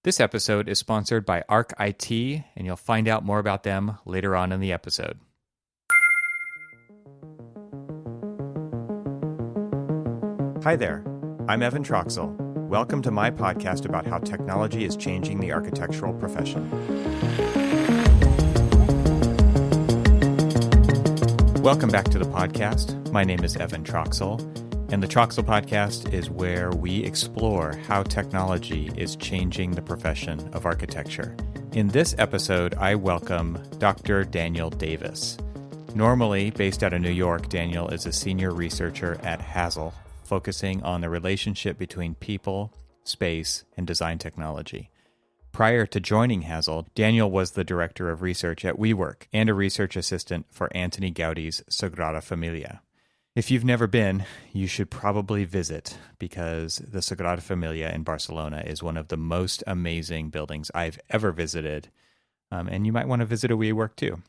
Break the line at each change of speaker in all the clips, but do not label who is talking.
This episode is sponsored by Arc IT, and you'll find out more about them later on in the episode. Hi there, I'm Evan Troxell. Welcome to my podcast about how technology is changing the architectural profession. Welcome back to the podcast. My name is Evan Troxell, and the Troxell Podcast is where we explore how technology is changing the profession of architecture. In this episode, I welcome Dr. Daniel Davis. Normally based out of New York, Daniel is a senior researcher at Hassell, focusing on the relationship between people, space, and design technology. Prior to joining Hassell, Daniel was the director of research at WeWork and a research assistant for Antoni Gaudi's Sagrada Familia. If you've never been, you should probably visit because the Sagrada Familia in Barcelona is one of the most amazing buildings I've ever visited, and you might want to visit a WeWork too.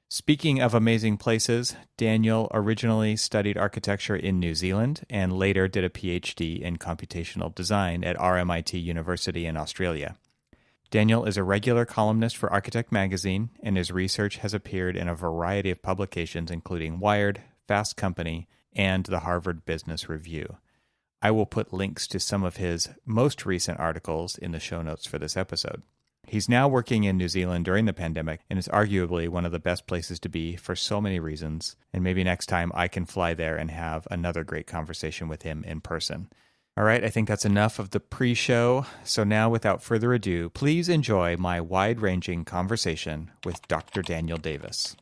Speaking of amazing places, Daniel originally studied architecture in New Zealand and later did a PhD in computational design at RMIT University in Australia. Daniel is a regular columnist for Architect Magazine, and his research has appeared in a variety of publications including Wired, Fast Company, and the Harvard Business Review. I will put links to some of his most recent articles in the show notes for this episode. He's now working in New Zealand during the pandemic and is arguably one of the best places to be for so many reasons, and maybe next time I can fly there and have another great conversation with him in person. All right, I think that's enough of the pre-show, so now without further ado, please enjoy my wide-ranging conversation with Dr. Daniel Davis.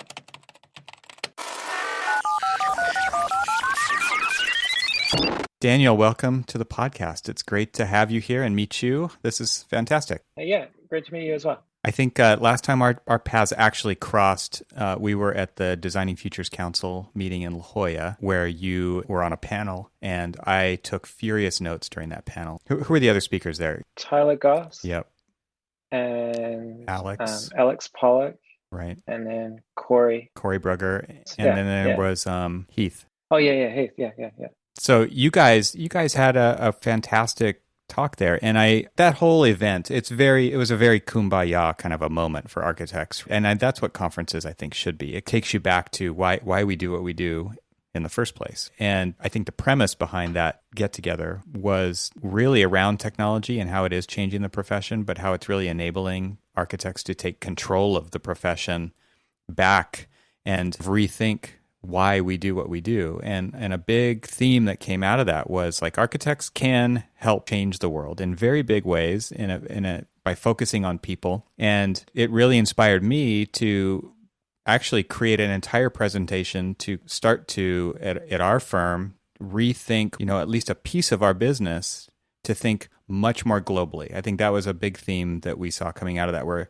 Daniel, welcome to the podcast. It's great to have you here and meet you. This is fantastic.
Yeah, great to meet you as well.
I think last time our paths actually crossed, we were at the Designing Futures Council meeting in La Jolla, where you were on a panel, and I took furious notes during that panel. Who were the other speakers there?
Tyler Goss.
Yep.
And
Alex
Pollock.
Right.
And then Corey
Brugger. And then there was Heath.
Oh, yeah, Heath. Yeah.
So you guys had a fantastic talk there, and that whole event, it was a very kumbaya kind of a moment for architects, and that's what conferences I think should be. It takes you back to why we do what we do in the first place, and I think the premise behind that get together was really around technology and how it is changing the profession, but how it's really enabling architects to take control of the profession back and rethink why we do what we do. And a big theme that came out of that was like architects can help change the world in very big ways by focusing on people. And it really inspired me to actually create an entire presentation to start to, at our firm, rethink, at least a piece of our business to think much more globally. I think that was a big theme that we saw coming out of that, where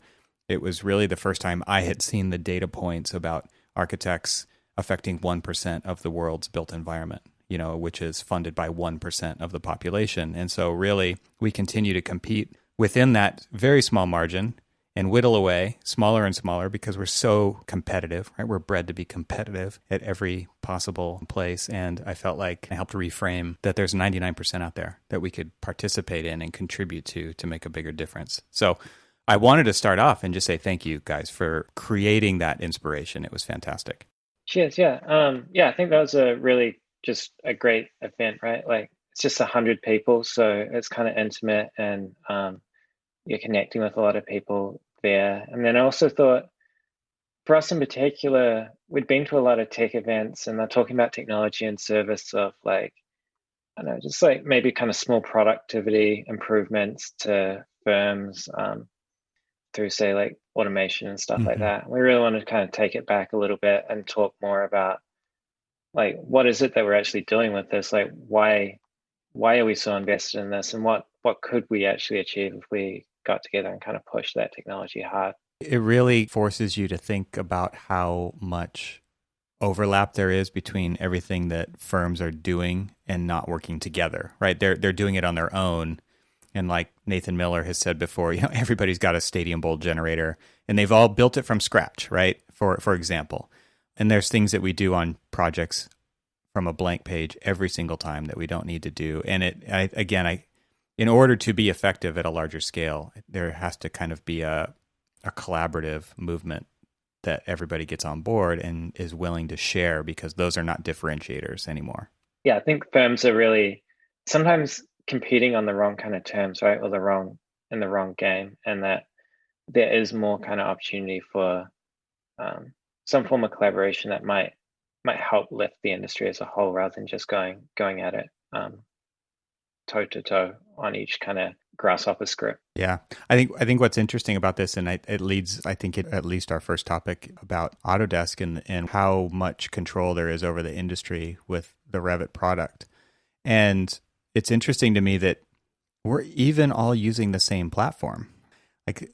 it was really the first time I had seen the data points about architects affecting 1% of the world's built environment, which is funded by 1% of the population. And so really, we continue to compete within that very small margin and whittle away smaller and smaller because we're so competitive, right? We're bred to be competitive at every possible place. And I felt like I helped reframe that there's 99% out there that we could participate in and contribute to make a bigger difference. So I wanted to start off and just say thank you guys for creating that inspiration. It was fantastic.
Cheers. Yeah. I think that was just a great event, right? Like it's just 100 people. So it's kind of intimate and you're connecting with a lot of people there. And then I also thought for us in particular, we'd been to a lot of tech events and they're talking about technology in service of like, I don't know, just like maybe kind of small productivity improvements to firms through say like automation and stuff like that. We really want to kind of take it back a little bit and talk more about like what is it that we're actually doing with this? Like why are we so invested in this, and what could we actually achieve if we got together and kind of push that technology hard?
It really forces you to think about how much overlap there is between everything that firms are doing and not working together, right? They're doing it on their own. And like Nathan Miller has said before, everybody's got a Stadium Bowl generator and they've all built it from scratch, right? For example. And there's things that we do on projects from a blank page every single time that we don't need to do. And I in order to be effective at a larger scale, there has to kind of be a collaborative movement that everybody gets on board and is willing to share, because those are not differentiators anymore.
Yeah, I think firms are really sometimes competing on the wrong kind of terms, right? Or in the wrong game, and that there is more kind of opportunity for some form of collaboration that might help lift the industry as a whole, rather than just going at it toe to toe on each kind of grasshopper script.
Yeah, I think what's interesting about this, and it leads, I think, at least our first topic about Autodesk and how much control there is over the industry with the Revit product. And it's interesting to me that we're even all using the same platform. Like,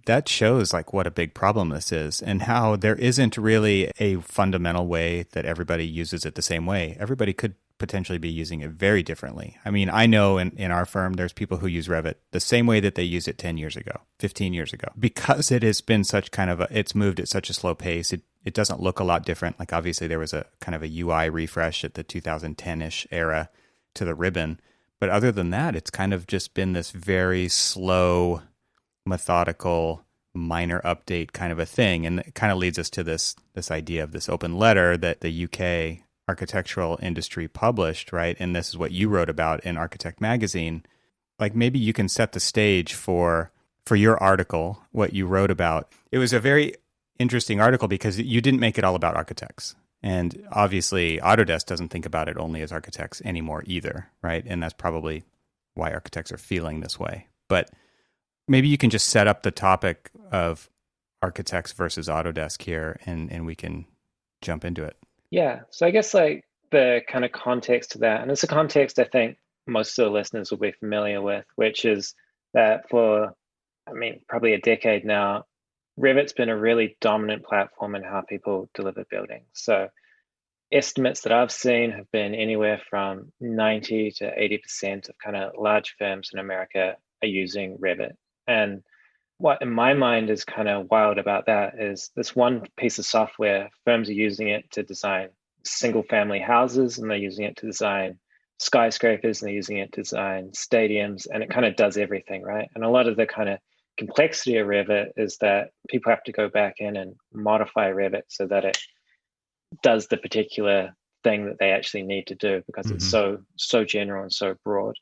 that shows like what a big problem this is, and how there isn't really a fundamental way that everybody uses it the same way. Everybody could potentially be using it very differently. I mean, I know in our firm, there's people who use Revit the same way that they used it 10 years ago, 15 years ago, because it has been such kind of it's moved at such a slow pace. It doesn't look a lot different. Like, obviously there was a kind of a UI refresh at the 2010-ish era to the ribbon. But other than that, it's kind of just been this very slow, methodical, minor update kind of a thing. And it kind of leads us to this idea of this open letter that the UK architectural industry published, right? And this is what you wrote about in Architect Magazine. Like, maybe you can set the stage for your article, what you wrote about. It was a very interesting article because you didn't make it all about architects. And obviously Autodesk doesn't think about it only as architects anymore either, right? And that's probably why architects are feeling this way. But maybe you can just set up the topic of architects versus Autodesk here, and we can jump into it.
Yeah, so I guess like the kind of context to that, and it's a context I think most of the listeners will be familiar with, which is that for, I mean, probably a decade now, Revit's been a really dominant platform in how people deliver buildings. So estimates that I've seen have been anywhere from 90 to 80% of kind of large firms in America are using Revit. And what in my mind is kind of wild about that is this one piece of software, firms are using it to design single family houses, and they're using it to design skyscrapers, and they're using it to design stadiums, and it kind of does everything, right? And a lot of the kind of complexity of Revit is that people have to go back in and modify Revit so that it does the particular thing that they actually need to do, because it's so general and so broad.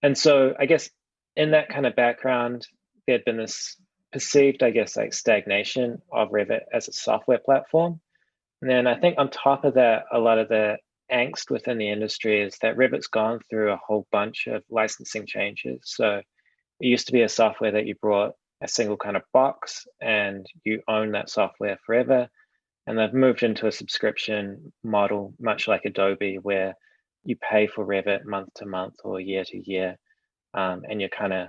And so I guess in that kind of background, there had been this perceived, I guess, like stagnation of Revit as a software platform. And then I think on top of that, a lot of the angst within the industry is that Revit's gone through a whole bunch of licensing changes. So it used to be a software that you brought a single kind of box and you own that software forever. And they've moved into a subscription model, much like Adobe, where you pay for Revit month to month or year to year, and you're kind of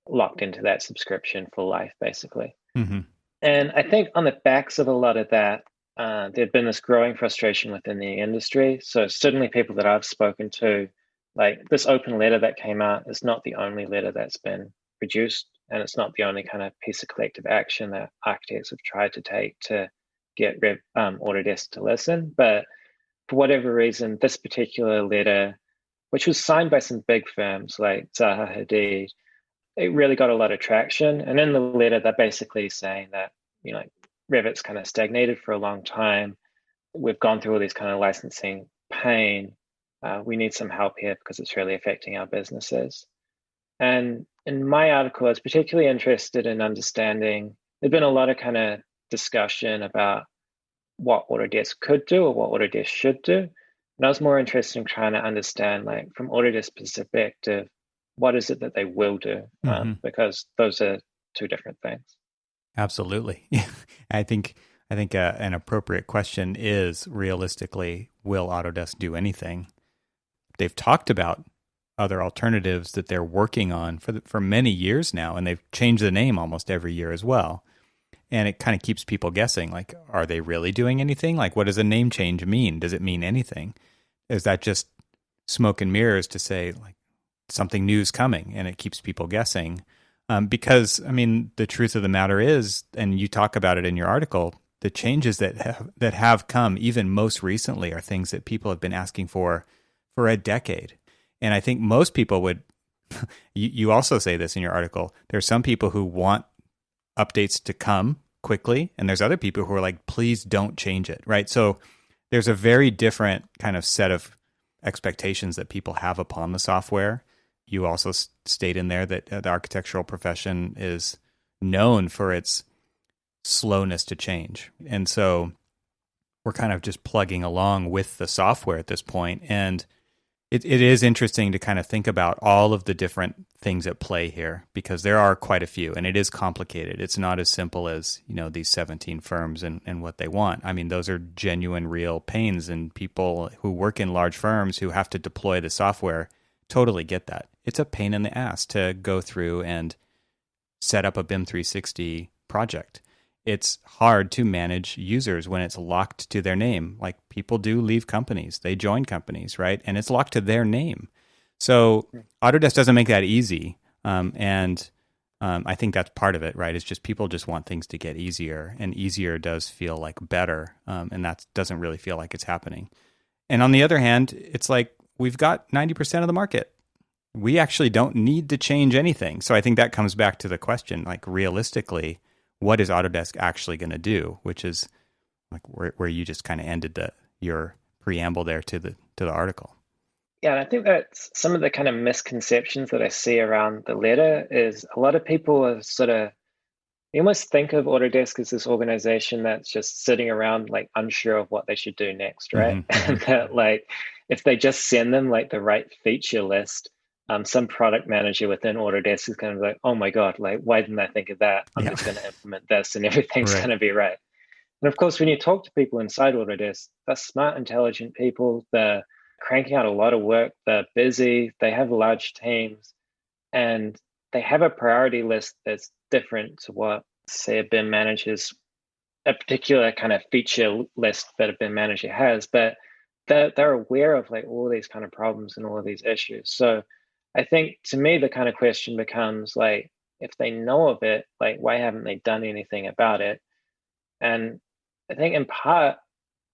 locked into that subscription for life, basically.
Mm-hmm.
And I think on the backs of a lot of that, there'd been this growing frustration within the industry. So certainly people that I've spoken to, like this open letter that came out is not the only letter that's been produced, and it's not the only kind of piece of collective action that architects have tried to take to get Autodesk to listen. But for whatever reason, this particular letter, which was signed by some big firms like Zaha Hadid, it really got a lot of traction. And in the letter, they're basically saying that, you know, Revit's kind of stagnated for a long time. We've gone through all these kind of licensing pain. We need some help here because it's really affecting our businesses. And in my article, I was particularly interested in understanding, there'd been a lot of kind of discussion about what Autodesk could do or what Autodesk should do. And I was more interested in trying to understand, like, from Autodesk's perspective, what is it that they will do? Because those are two different things.
Absolutely. I think an appropriate question is, realistically, will Autodesk do anything? They've talked about other alternatives that they're working on for many years now, and they've changed the name almost every year as well. And it kind of keeps people guessing, like, are they really doing anything? Like, what does a name change mean? Does it mean anything? Is that just smoke and mirrors to say, like, something new is coming, and it keeps people guessing? Because, I mean, the truth of the matter is, and you talk about it in your article, the changes that have come even most recently are things that people have been asking for a decade. And I think most people would you also say this in your article. There's some people who want updates to come quickly, and there's other people who are like, please don't change it, right? So there's a very different kind of set of expectations that people have upon the software. You also state in there that the architectural profession is known for its slowness to change. And so we're kind of just plugging along with the software at this point. And it is interesting to kind of think about all of the different things at play here, because there are quite a few, and it is complicated. It's not as simple as, these 17 firms and what they want. I mean, those are genuine, real pains, and people who work in large firms who have to deploy the software totally get that. It's a pain in the ass to go through and set up a BIM 360 project. It's hard to manage users when it's locked to their name. Like, people do leave companies, they join companies, right? And it's locked to their name. So Autodesk doesn't make that easy. And I think that's part of it, right? It's just people just want things to get easier, and easier does feel like better. And that doesn't really feel like it's happening. And on the other hand, it's like we've got 90% of the market. We actually don't need to change anything. So I think that comes back to the question, like, realistically, what is Autodesk actually going to do? Which is like where you just kind of ended your preamble there to the article.
Yeah, and I think that's some of the kind of misconceptions that I see around the letter. Is a lot of people are you almost think of Autodesk as this organization that's just sitting around like unsure of what they should do next, right?
Mm-hmm.
And that, like, if they just send them like the right feature list, some product manager within Autodesk is kind of like, oh my God, like, why didn't I think of that? I'm just going to implement this and everything's going to be right. And of course, when you talk to people inside Autodesk, they're smart, intelligent people. They're cranking out a lot of work. They're busy. They have large teams, and they have a priority list that's different to what, say, a BIM manager's, a particular kind of feature list that a BIM manager has. But they're aware of like all these kind of problems and all of these issues. So I think, to me, the kind of question becomes like, if they know of it, like, why haven't they done anything about it? And I think in part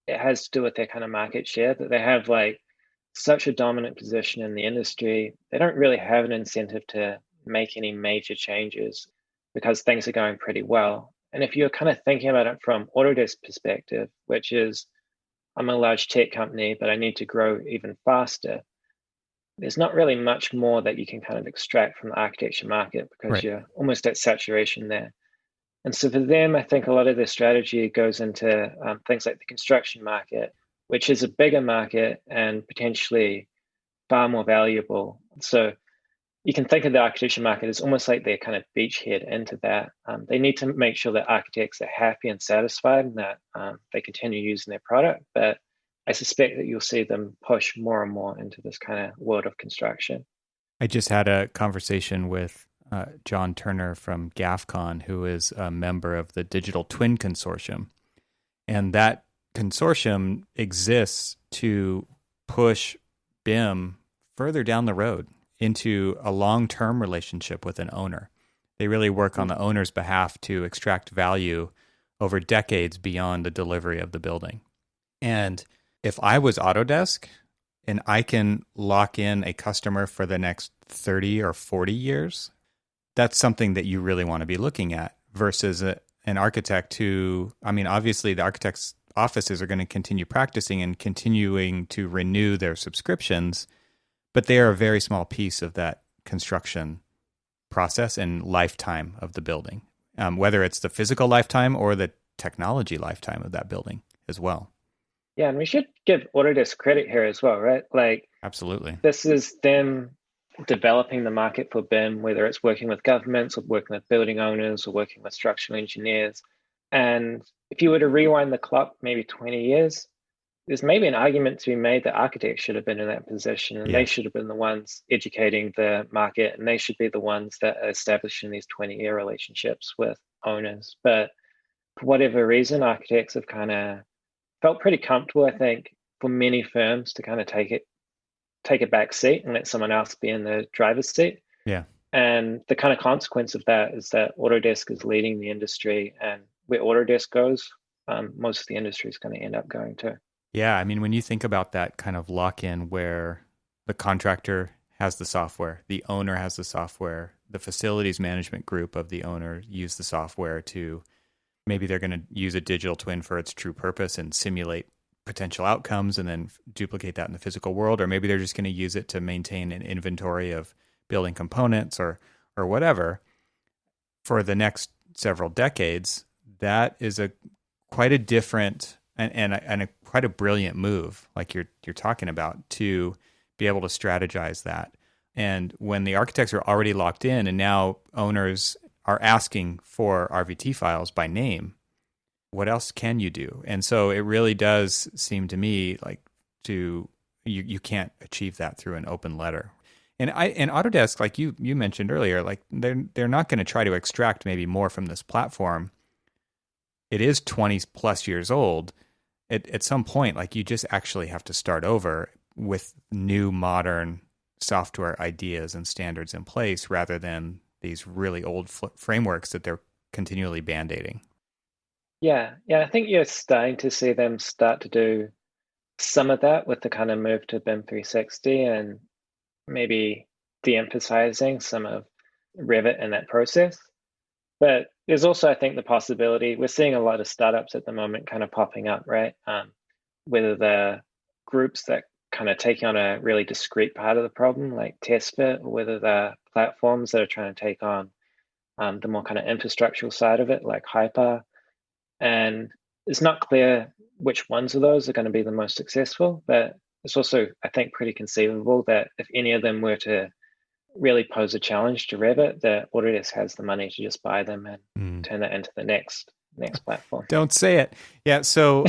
it has to do with their kind of market share, that they have like such a dominant position in the industry. They don't really have an incentive to make any major changes because things are going pretty well. And if you're kind of thinking about it from Autodesk perspective, which is, I'm a large tech company, but I need to grow even faster, there's not really much more that you can kind of extract from the architecture market, because you're almost at saturation there. And so for them, I think a lot of their strategy goes into things like the construction market, which is a bigger market and potentially far more valuable. So you can think of the architecture market as almost like their kind of beachhead into that. They need to make sure that architects are happy and satisfied, and that they continue using their product. But I suspect that you'll see them push more and more into this kind of world of construction.
I just had a conversation with John Turner from GAFCON, who is a member of the Digital Twin Consortium. And that consortium exists to push BIM further down the road into a long-term relationship with an owner. They really work on the owner's behalf to extract value over decades beyond the delivery of the building. And if I was Autodesk and I can lock in a customer for the next 30 or 40 years, that's something that you really want to be looking at versus an architect who, I mean, obviously the architect's offices are going to continue practicing and continuing to renew their subscriptions, but they are a very small piece of that construction process and lifetime of the building, whether it's the physical lifetime or the technology lifetime of that building as well.
Yeah, and we should give Autodesk credit here as well, right? Like,
absolutely,
this is them developing the market for BIM, whether it's working with governments or working with building owners or working with structural engineers. And if you were to rewind the clock maybe 20 years, there's maybe an argument to be made that architects should have been in that position, and they should have been the ones educating the market, and they should be the ones that are establishing these 20-year relationships with owners. But for whatever reason, architects have kind of felt pretty comfortable, I think, for many firms to kind of take a back seat and let someone else be in the driver's seat.
Yeah.
And the kind of consequence of that is that Autodesk is leading the industry, and where Autodesk goes, most of the industry is going to end up going to.
Yeah, I mean, when you think about that kind of lock-in where the contractor has the software, the owner has the software, the facilities management group of the owner use the software to, maybe they're going to use a digital twin for its true purpose and simulate potential outcomes and then duplicate that in the physical world, or maybe they're just going to use it to maintain an inventory of building components or whatever for the next several decades. That is a quite a different and quite a brilliant move, like you're talking about, to be able to strategize that. And when the architects are already locked in and now owners are asking for RVT files by name, what else can you do? And so it really does seem to me like you can't achieve that through an open letter. And Autodesk, like you mentioned earlier, like they're not going to try to extract maybe more from this platform. It is 20 plus years old. At some point, like, you just actually have to start over with new modern software ideas and standards in place rather than these really old frameworks that they're continually band-aiding.
Yeah, I think you're starting to see them start to do some of that with the kind of move to BIM 360 and maybe de-emphasizing some of Revit in that process. But there's also, I think, the possibility, we're seeing a lot of startups at the moment kind of popping up, right? Whether they're groups that kind of take on a really discrete part of the problem, like TestFit, or whether they're platforms that are trying to take on the more kind of infrastructural side of it, like Hyper. And it's not clear which ones of those are going to be the most successful, but it's also, I think, pretty conceivable that if any of them were to really pose a challenge to Revit, that Autodesk has the money to just buy them and turn that into the next platform.
Don't say it. Yeah. So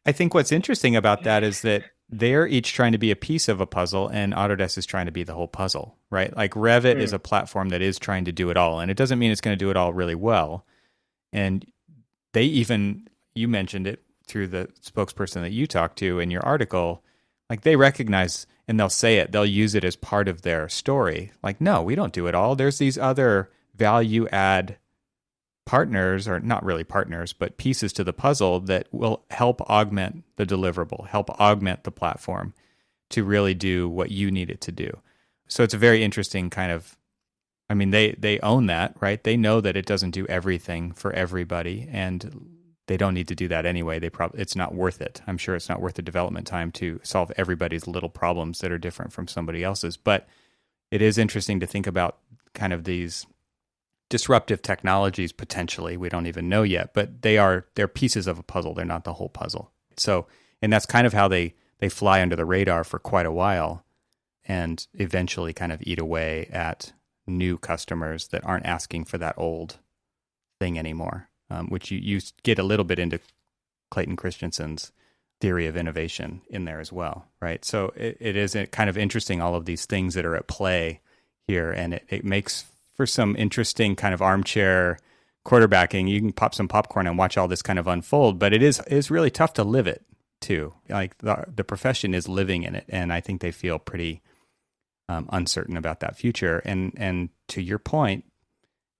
I think what's interesting about that is that they're each trying to be a piece of a puzzle, and Autodesk is trying to be the whole puzzle, right? Like Revit is a platform that is trying to do it all, and it doesn't mean it's going to do it all really well. And they even, you mentioned it through the spokesperson that you talked to in your article, like they recognize, and they'll say it, they'll use it as part of their story. Like, no, we don't do it all. There's these other value add partners, or not really partners, but pieces to the puzzle that will help augment the deliverable, help augment the platform to really do what you need it to do. So it's a very interesting kind of, I mean, they own that, right? They know that it doesn't do everything for everybody, and they don't need to do that anyway. It's not worth it. I'm sure it's not worth the development time to solve everybody's little problems that are different from somebody else's. But it is interesting to think about kind of these disruptive technologies potentially. We don't even know yet, but they're pieces of a puzzle. They're not the whole puzzle. So, and that's kind of how they fly under the radar for quite a while and eventually kind of eat away at new customers that aren't asking for that old thing anymore, which you get a little bit into Clayton Christensen's theory of innovation in there as well, right? So it is kind of interesting, all of these things that are at play here, and it makes for some interesting kind of armchair quarterbacking. You can pop some popcorn and watch all this kind of unfold, but it's really tough to live it too. Like the profession is living in it, and I think they feel pretty uncertain about that future. And to your point,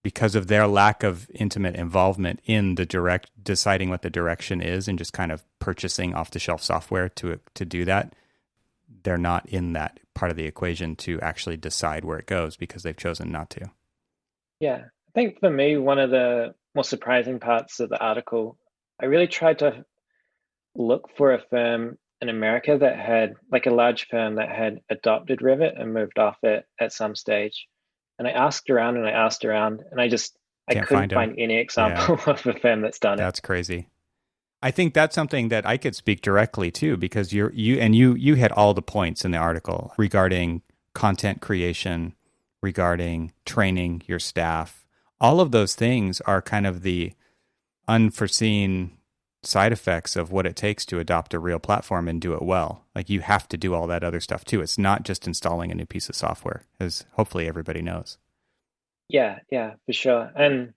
because of their lack of intimate involvement in the deciding what the direction is and just kind of purchasing off-the-shelf software to do that, they're not in that part of the equation to actually decide where it goes because they've chosen not to.
Yeah, I think for me, one of the more surprising parts of the article, I really tried to look for a firm in America that had, like a large firm that had adopted Revit and moved off it at some stage. And I asked around and I couldn't find any example of a firm that's done it.
That's crazy. I think that's something that I could speak directly to, because you had all the points in the article regarding content creation, regarding training your staff. All of those things are kind of the unforeseen side effects of what it takes to adopt a real platform and do it well. Like, you have to do all that other stuff too. It's not just installing a new piece of software, as hopefully everybody knows.
Yeah, for sure. And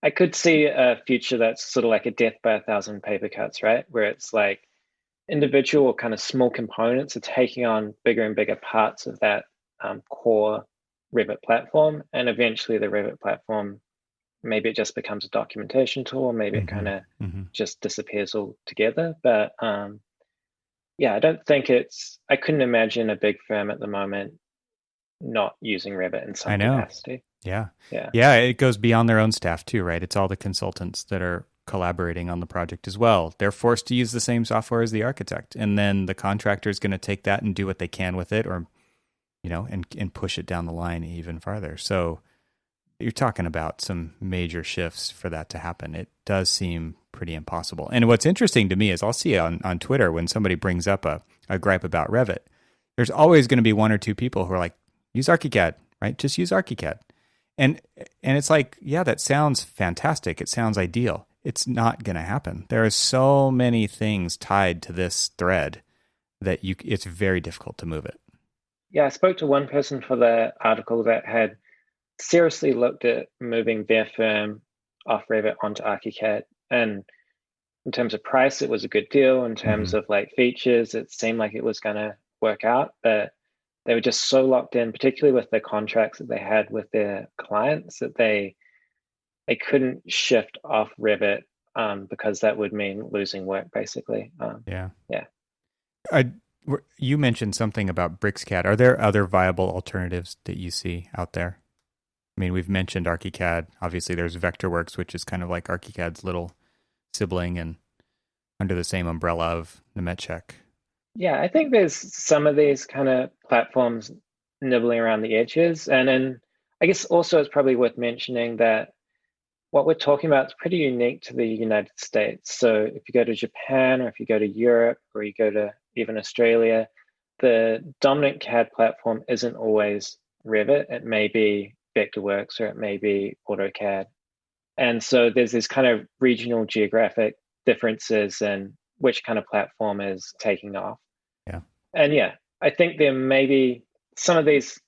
I could see a future that's sort of like a death by 1,000 paper cuts, right? Where it's like individual or kind of small components are taking on bigger and bigger parts of that core Revit platform. And eventually the Revit platform, maybe it just becomes a documentation tool, maybe it kind of just disappears altogether. But I don't think I couldn't imagine a big firm at the moment not using Revit in
I
some
know.
capacity.
Yeah.
Yeah.
Yeah, it goes beyond their own staff too, right? It's all the consultants that are collaborating on the project as well. They're forced to use the same software as the architect. And then the contractor is going to take that and do what they can with it, or, and push it down the line even farther. So you're talking about some major shifts for that to happen. It does seem pretty impossible. And what's interesting to me is I'll see on Twitter when somebody brings up a gripe about Revit, there's always going to be one or two people who are like, use ArchiCAD, right? Just use ArchiCAD. And it's like, yeah, that sounds fantastic. It sounds ideal. It's not going to happen. There are so many things tied to this thread that it's very difficult to move it.
Yeah, I spoke to one person for the article that had seriously looked at moving their firm off Revit onto ArchiCAD. And in terms of price, it was a good deal. In terms of like features, it seemed like it was going to work out. But they were just so locked in, particularly with the contracts that they had with their clients, that they couldn't shift off Revit because that would mean losing work, basically.
Yeah.
Yeah.
You mentioned something about BricsCAD. Are there other viable alternatives that you see out there? I mean, we've mentioned ArchiCAD. Obviously, there's Vectorworks, which is kind of like ArchiCAD's little sibling and under the same umbrella of Nemetschek.
Yeah, I think there's some of these kind of platforms nibbling around the edges. And then I guess also it's probably worth mentioning that what we're talking about is pretty unique to the United States. So if you go to Japan, or if you go to Europe, or you go to even Australia, the dominant CAD platform isn't always Revit. It may be Vectorworks, or it may be AutoCAD. And so there's this kind of regional geographic differences in which kind of platform is taking off.
Yeah.
And yeah, I think there may be some of these,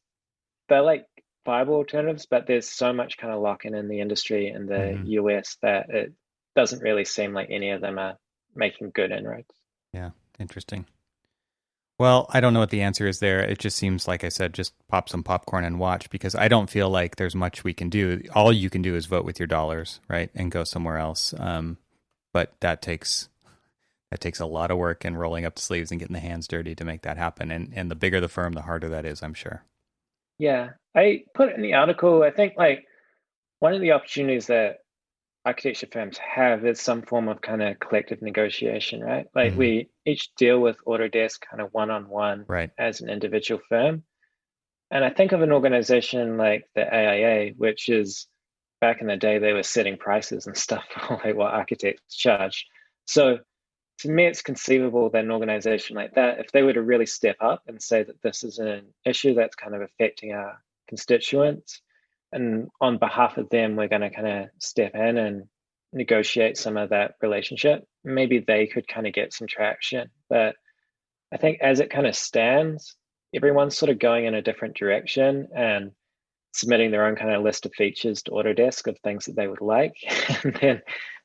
they're like viable alternatives, but there's so much kind of lock-in in the industry in the US that it doesn't really seem like any of them are making good inroads.
Yeah, interesting. Well, I don't know what the answer is there. It just seems, like I said, just pop some popcorn and watch, because I don't feel like there's much we can do. All you can do is vote with your dollars, right, and go somewhere else. But that takes a lot of work and rolling up the sleeves and getting the hands dirty to make that happen. And the bigger the firm, the harder that is, I'm sure.
Yeah, I put in the article, I think like one of the opportunities that architecture firms have is some form of kind of collective negotiation, right? Like we each deal with Autodesk kind of one-on-one
right,
as an individual firm. And I think of an organization like the AIA, which is back in the day, they were setting prices and stuff like what architects charge. So to me, it's conceivable that an organization like that, if they were to really step up and say that this is an issue that's kind of affecting our constituents, and on behalf of them, we're going to kind of step in and negotiate some of that relationship, maybe they could kind of get some traction. But I think as it kind of stands, everyone's sort of going in a different direction and submitting their own kind of list of features to Autodesk of things that they would like. And then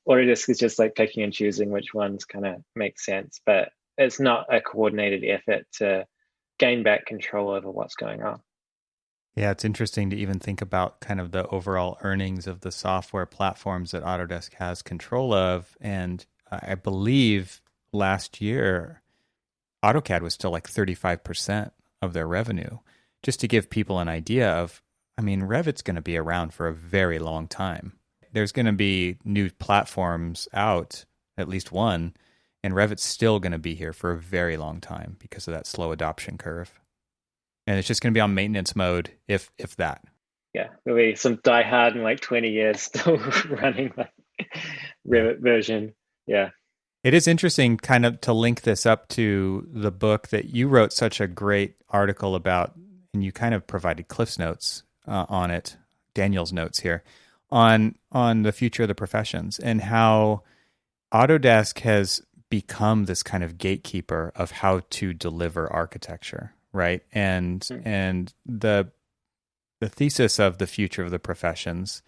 Autodesk is just like picking and choosing which ones kind of make sense. But it's not a coordinated effort to gain back control over what's going on.
Yeah, it's interesting to even think about kind of the overall earnings of the software platforms that Autodesk has control of. And I believe last year, AutoCAD was still like 35% of their revenue. Just to give people an idea of, I mean, Revit's going to be around for a very long time. There's going to be new platforms out, at least one, and Revit's still going to be here for a very long time because of that slow adoption curve. And it's just going to be on maintenance mode, if that.
Yeah, there'll be some diehard in like 20 years still running like Revit version. Yeah.
It is interesting kind of to link this up to the book that you wrote such a great article about, and you kind of provided Cliff's notes on it, Daniel's notes here, on the future of the professions and how Autodesk has become this kind of gatekeeper of how to deliver architecture, right? And the thesis of the future of the professions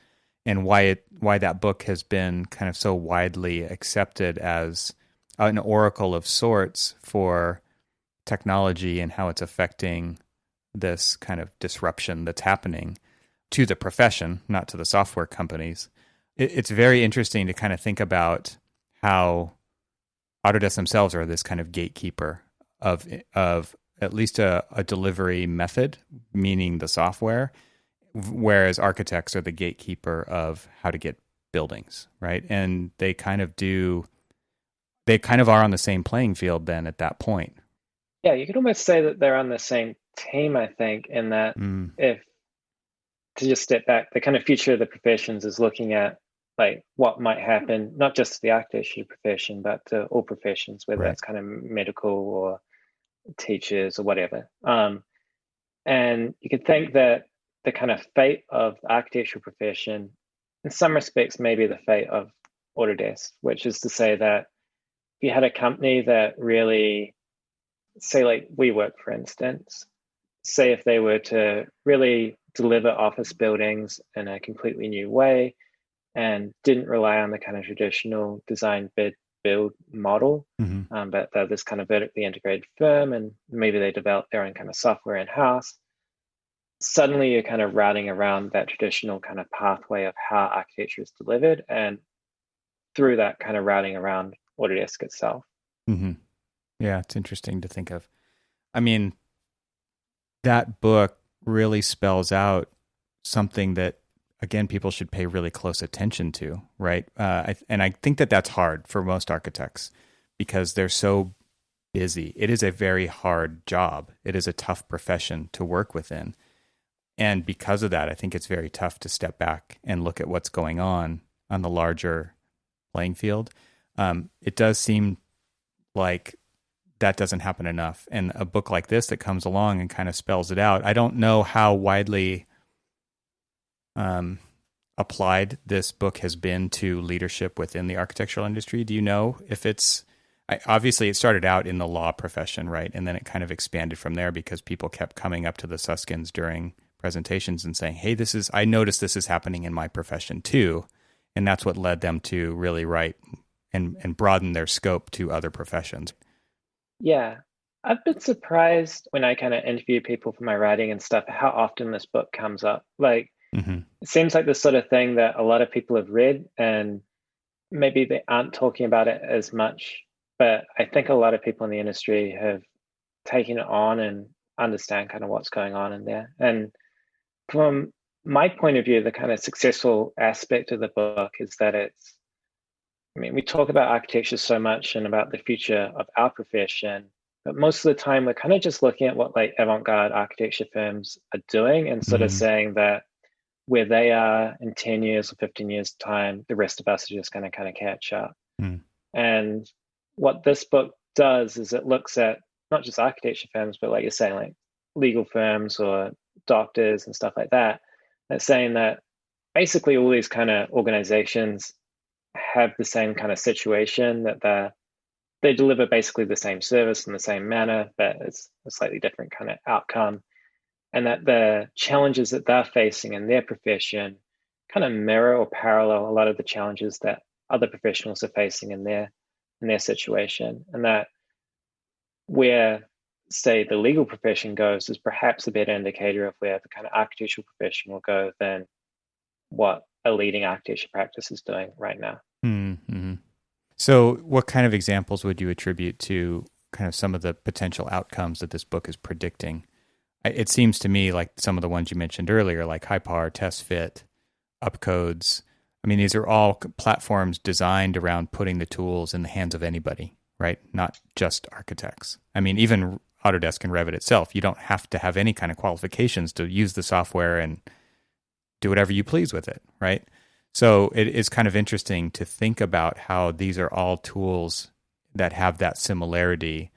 and why that book has been kind of so widely accepted as an oracle of sorts for technology and how it's affecting this kind of disruption that's happening to the profession, not to the software companies. It's very interesting to kind of think about how Autodesk themselves are this kind of gatekeeper of at least a delivery method, meaning the software, whereas architects are the gatekeeper of how to get buildings, right? And they kind of are on the same playing field then at that point.
Yeah, you could almost say that they're on the same team, I think, in that if to just step back, the kind of future of the professions is looking at like what might happen, not just to the architecture profession, but to all professions, whether that's kind of medical or teachers or whatever. And you could think that the kind of fate of the architectural profession, in some respects, maybe the fate of Autodesk, which is to say that if you had a company that really, say like WeWork, for instance, say if they were to really deliver office buildings in a completely new way and didn't rely on the kind of traditional design bid build model, but they're this kind of vertically integrated firm and maybe they develop their own kind of software in-house, suddenly you're kind of routing around that traditional kind of pathway of how architecture is delivered and through that kind of routing around Autodesk itself.
Yeah, it's interesting to think of. I mean, that book really spells out something that, again, people should pay really close attention to, right? And I think that that's hard for most architects because they're so busy. It is a very hard job. It is a tough profession to work within. And because of that, I think it's very tough to step back and look at what's going on the larger playing field. It does seem like that doesn't happen enough. And a book like this that comes along and kind of spells it out, I don't know how widely applied this book has been to leadership within the architectural industry. Do you know if obviously it started out in the law profession, right? And then it kind of expanded from there because people kept coming up to the Suskins during presentations and saying, hey, I noticed this is happening in my profession too. And that's what led them to really write and broaden their scope to other professions.
Yeah. I've been surprised when I kind of interview people for my writing and stuff, how often this book comes up. Like, it seems like the sort of thing that a lot of people have read and maybe they aren't talking about it as much, but I think a lot of people in the industry have taken it on and understand kind of what's going on in there. And from my point of view, the kind of successful aspect of the book is that we talk about architecture so much and about the future of our profession, but most of the time we're kind of just looking at what like avant-garde architecture firms are doing and sort of saying that where they are in 10 years or 15 years time, the rest of us are just going to kind of catch up. And what this book does is it looks at not just architecture firms, but like you're saying, like legal firms or doctors and stuff like that. It's saying that basically all these kind of organizations have the same kind of situation, that they deliver basically the same service in the same manner, but it's a slightly different kind of outcome. And that the challenges that they're facing in their profession kind of mirror or parallel a lot of the challenges that other professionals are facing in their situation. And that where, say, the legal profession goes is perhaps a better indicator of where the kind of architectural profession will go than what a leading architecture practice is doing right now.
So what kind of examples would you attribute to kind of some of the potential outcomes that this book is predicting? It seems to me like some of the ones you mentioned earlier, like high power, test fit, upcodes. I mean, these are all platforms designed around putting the tools in the hands of anybody, right? Not just architects. I mean, even Autodesk and Revit itself, you don't have to have any kind of qualifications to use the software and do whatever you please with it, right? So it is kind of interesting to think about how these are all tools that have that similarity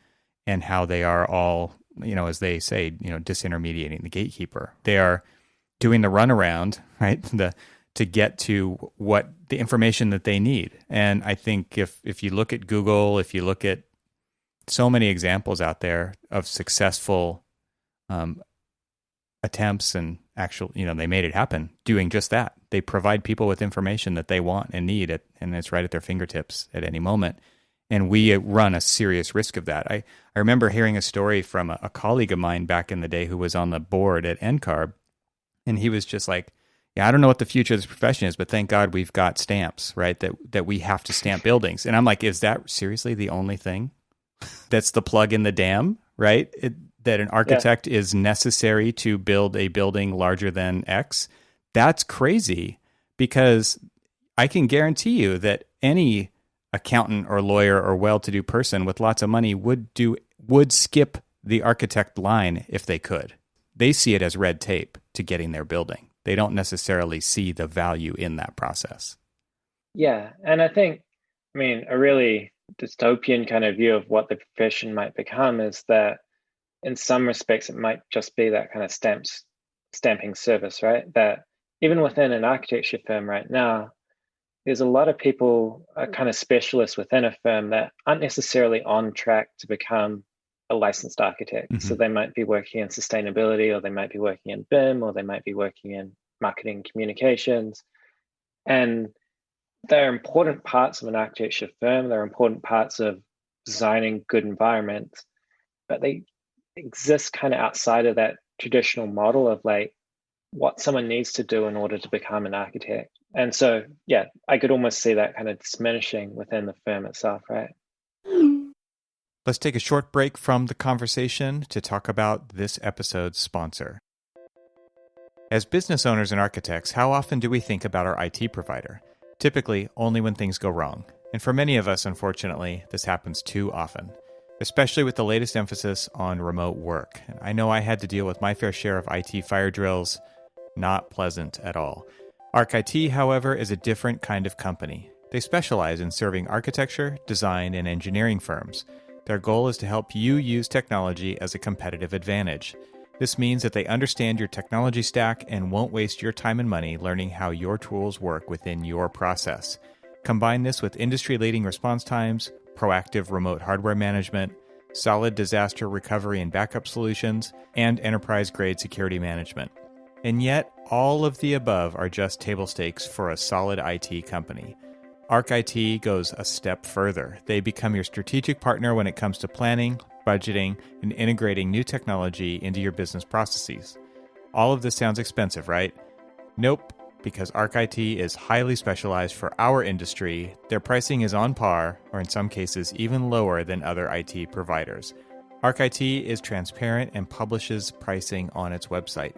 and how they are all, as they say, disintermediating the gatekeeper. They are doing the runaround, right? To get to what the information that they need. And I think if you look at Google, if you look at so many examples out there of successful attempts and actual, they made it happen doing just that. They provide people with information that they want and need, and it's right at their fingertips at any moment. And we run a serious risk of that. I remember hearing a story from a colleague of mine back in the day who was on the board at NCARB, and he was just like, yeah, I don't know what the future of this profession is, but thank God we've got stamps, right? That we have to stamp buildings. And I'm like, is that seriously the only thing that's the plug in the dam, right? that an architect is necessary to build a building larger than X, that's crazy, because I can guarantee you that any accountant or lawyer or well-to-do person with lots of money would skip the architect line if they could. They see it as red tape to getting their building. They don't necessarily see the value in that process.
Yeah. And I think, I mean, a really dystopian kind of view of what the profession might become is that in some respects, it might just be that kind of stamping service, right? That even within an architecture firm right now, there's a lot of people, kind of specialists within a firm that aren't necessarily on track to become a licensed architect.
Mm-hmm.
So they might be working in sustainability, or they might be working in BIM, or they might be working in marketing communications. And they're important parts of an architecture firm. They're important parts of designing good environments, but they exist kind of outside of that traditional model of like what someone needs to do in order to become an architect. And so, yeah, I could almost see that kind of diminishing within the firm itself, right?
Let's take a short break from the conversation to talk about this episode's sponsor. As business owners and architects, how often do we think about our IT provider? Typically, only when things go wrong. And for many of us, unfortunately, this happens too often, especially with the latest emphasis on remote work. And I know I had to deal with my fair share of IT fire drills. Not pleasant at all. ArcIT, however, is a different kind of company. They specialize in serving architecture, design, and engineering firms. Their goal is to help you use technology as a competitive advantage. This means that they understand your technology stack and won't waste your time and money learning how your tools work within your process. Combine this with industry-leading response times, proactive remote hardware management, solid disaster recovery and backup solutions, and enterprise-grade security management. And yet, all of the above are just table stakes for a solid IT company. ArcIT goes a step further. They become your strategic partner when it comes to planning, budgeting, and integrating new technology into your business processes. All of this sounds expensive, right? Nope, because ArcIT is highly specialized for our industry. Their pricing is on par, or in some cases even lower than other IT providers. ArcIT is transparent and publishes pricing on its website.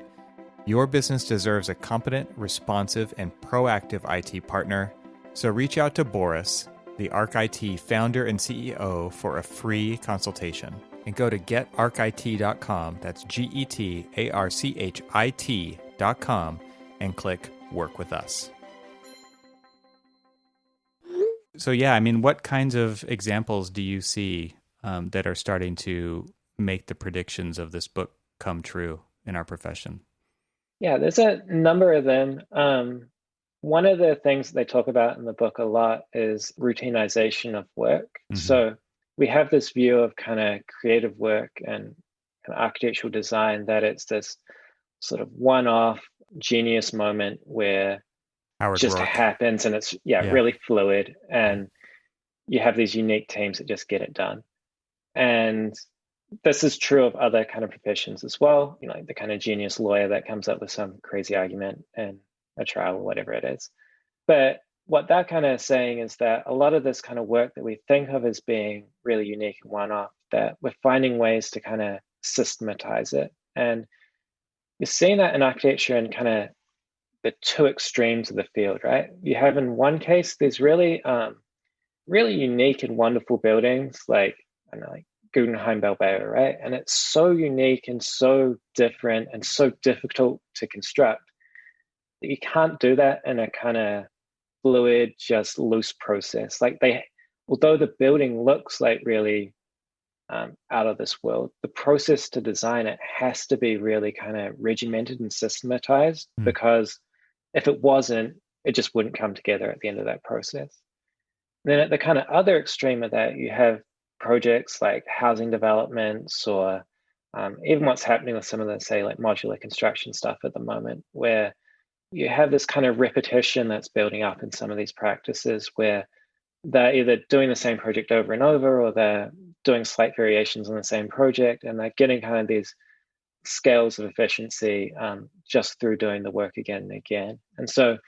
Your business deserves a competent, responsive, and proactive IT partner. So reach out to Boris, the ArcIT founder and CEO, for a free consultation. And go to getarchit.com, that's getarchit.com, and click Work with Us. So yeah, I mean, what kinds of examples do you see that are starting to make the predictions of this book come true in our profession?
Yeah, there's a number of them. One of the things they talk about in the book a lot is routinization of work. Mm-hmm. So we have this view of kind of creative work and architectural design that it's this sort of one-off genius moment where it just happens, and it's really fluid, and you have these unique teams that just get it done. And this is true of other kind of professions as well, you know, the kind of genius lawyer that comes up with some crazy argument in a trial or whatever it is. But what that kind of saying is that a lot of this kind of work that we think of as being really unique and one-off, that we're finding ways to kind of systematize it. And you're seeing that in architecture in kind of the two extremes of the field, right? You have in one case, there's really, really unique and wonderful buildings like, I don't know, like Guggenheim Bilbao, right? And it's so unique and so different and so difficult to construct that you can't do that in a kind of fluid, just loose process. Like although the building looks like really out of this world, the process to design it has to be really kind of regimented and systematized, because if it wasn't, it just wouldn't come together at the end of that process. And then at the kind of other extreme of that, you have projects like housing developments, or even what's happening with some of the, say, like modular construction stuff at the moment, where you have this kind of repetition that's building up in some of these practices where they're either doing the same project over and over, or they're doing slight variations on the same project, and they're getting kind of these scales of efficiency just through doing the work again and again. And so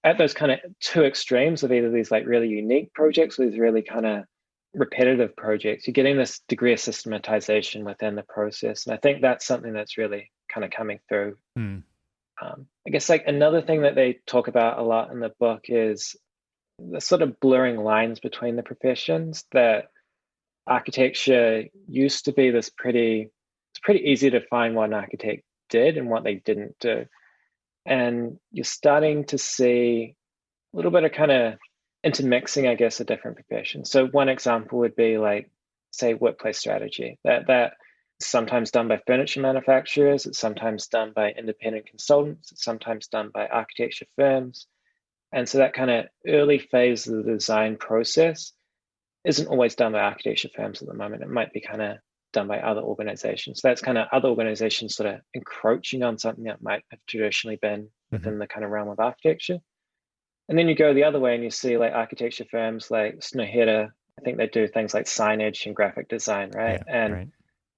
at those kind of two extremes of either these like really unique projects with really kind of repetitive projects, you're getting this degree of systematization within the process. And I think that's something that's really kind of coming through. I guess like another thing that they talk about a lot in the book is the sort of blurring lines between the professions, that architecture used to be it's pretty easy to find what an architect did and what they didn't do. And you're starting to see a little bit of kind of intermixing, I guess, of different professions. So one example would be like, say, workplace strategy. That sometimes done by furniture manufacturers, it's sometimes done by independent consultants, it's sometimes done by architecture firms. And so that kind of early phase of the design process isn't always done by architecture firms at the moment. It might be kind of done by other organizations. So that's kind of other organizations sort of encroaching on something that might have traditionally been within the kind of realm of architecture. And then you go the other way and you see like architecture firms like Snohetta. I think they do things like signage and graphic design, right?
Yeah,
and
right.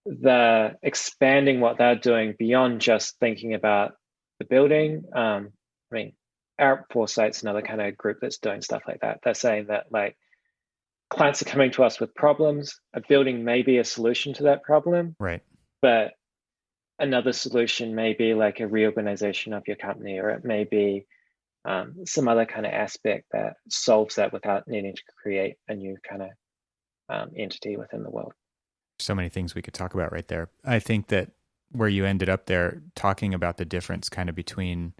they're expanding what they're doing beyond just thinking about the building. I mean, Arab Foresight's another kind of group that's doing stuff like that. They're saying that like clients are coming to us with problems. A building may be a solution to that problem,
Right.
but another solution may be like a reorganization of your company, or it may be some other kind of aspect that solves that without needing to create a new kind of entity within the world.
So many things we could talk about right there. I think that where you ended up there talking about the difference kind of between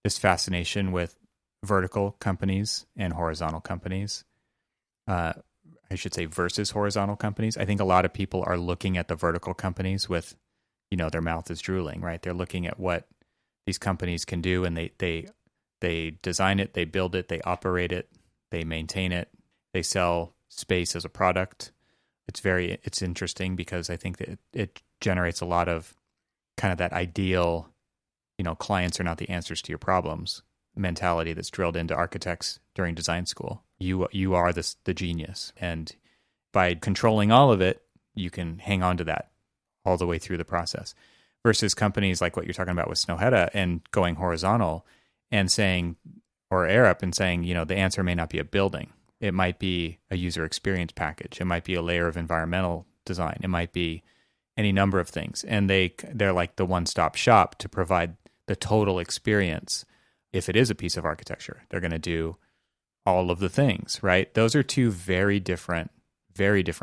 this fascination with vertical companies and horizontal companies, I should say versus horizontal companies. I think a lot of people are looking at the vertical companies with, their mouth is drooling, right? They're looking at what these companies can do, and they design it, they build it, they operate it, they maintain it, they sell space as a product. It's interesting because I think that it generates a lot of kind of that ideal, clients are not the answers to your problems mentality that's drilled into architects during design school. You are the genius, and by controlling all of it, you can hang on to that all the way through the process. Versus companies like what you're talking about with Snohetta and going horizontal and saying, or Arup and saying, the answer may not be a building. It might be a user experience package. It might be a layer of environmental design. It might be any number of things. And they're like the one-stop shop to provide the total experience. If it is a piece of architecture, they're going to do all of the things, right? Those are two very different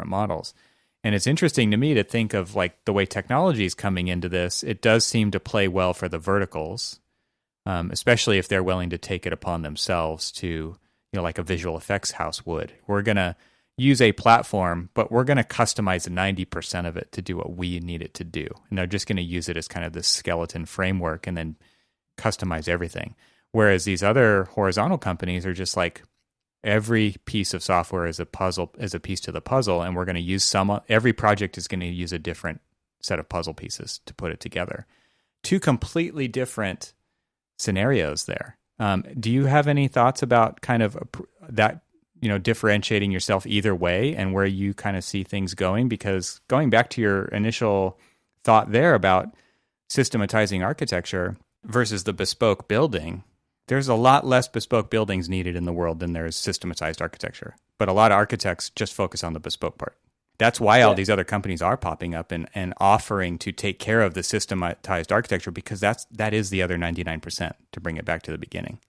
models. And it's interesting to me to think of like the way technology is coming into this. It does seem to play well for the verticals, especially if they're willing to take it upon themselves to, like a visual effects house would. We're going to use a platform, but we're going to customize 90% of it to do what we need it to do. And they're just going to use it as kind of this skeleton framework and then customize everything. Whereas these other horizontal companies are just like, every piece of software is a piece to the puzzle, and we're going to use every project is going to use a different set of puzzle pieces to put it together. Two completely different scenarios there. Do you have any thoughts about kind of that, differentiating yourself either way and where you kind of see things going? Because going back to your initial thought there about systematizing architecture versus the bespoke building, there's a lot less bespoke buildings needed in the world than there is systematized architecture. But a lot of architects just focus on the bespoke part. That's why all these other companies are popping up and offering to take care of the systematized architecture, because that is the other 99%, to bring it back to the beginning.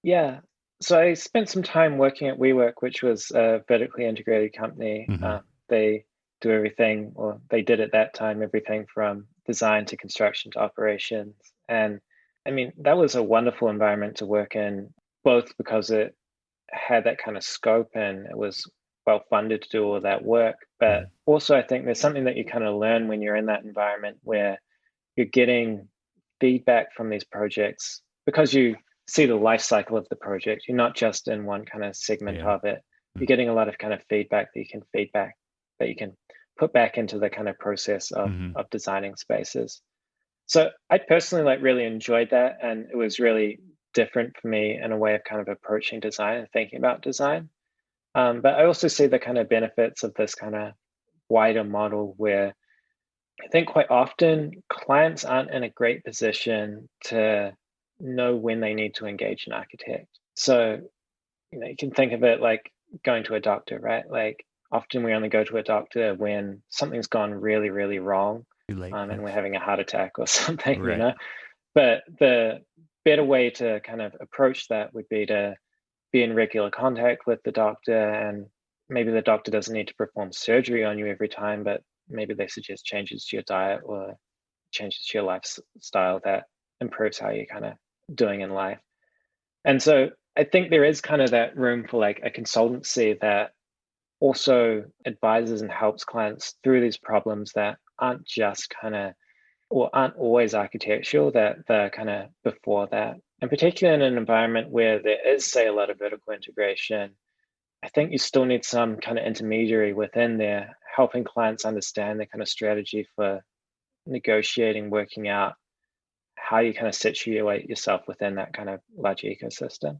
Yeah. So I spent some time working at WeWork, which was a vertically integrated company.
Mm-hmm.
They do everything, or they did at that time, everything from design to construction to operations. And I mean, that was a wonderful environment to work in, both because it had that kind of scope and it was well funded to do all of that work. But also, I think there's something that you kind of learn when you're in that environment where you're getting feedback from these projects because you see the life cycle of the project. You're not just in one kind of segment of it. You're getting a lot of kind of feedback that you can put back into the kind of process of designing spaces. So I personally really enjoyed that, and it was really different for me in a way of kind of approaching design and thinking about design. But I also see the kind of benefits of this kind of wider model where I think quite often clients aren't in a great position to know when they need to engage an architect. So, you can think of it like going to a doctor, right? Like often we only go to a doctor when something's gone really, really wrong,
Too late.
and we're having a heart attack or something,
Right.
But the better way to kind of approach that would be to be in regular contact with the doctor, and maybe the doctor doesn't need to perform surgery on you every time, but maybe they suggest changes to your diet or changes to your lifestyle that improves how you're kind of doing in life. And so I think there is kind of that room for like a consultancy that also advises and helps clients through these problems that aren't just kind of, or aren't always architectural, that they're kind of before that. And particularly in an environment where there is, say, a lot of vertical integration, I think you still need some kind of intermediary within there, helping clients understand the kind of strategy for negotiating, working out how you kind of situate yourself within that kind of large ecosystem.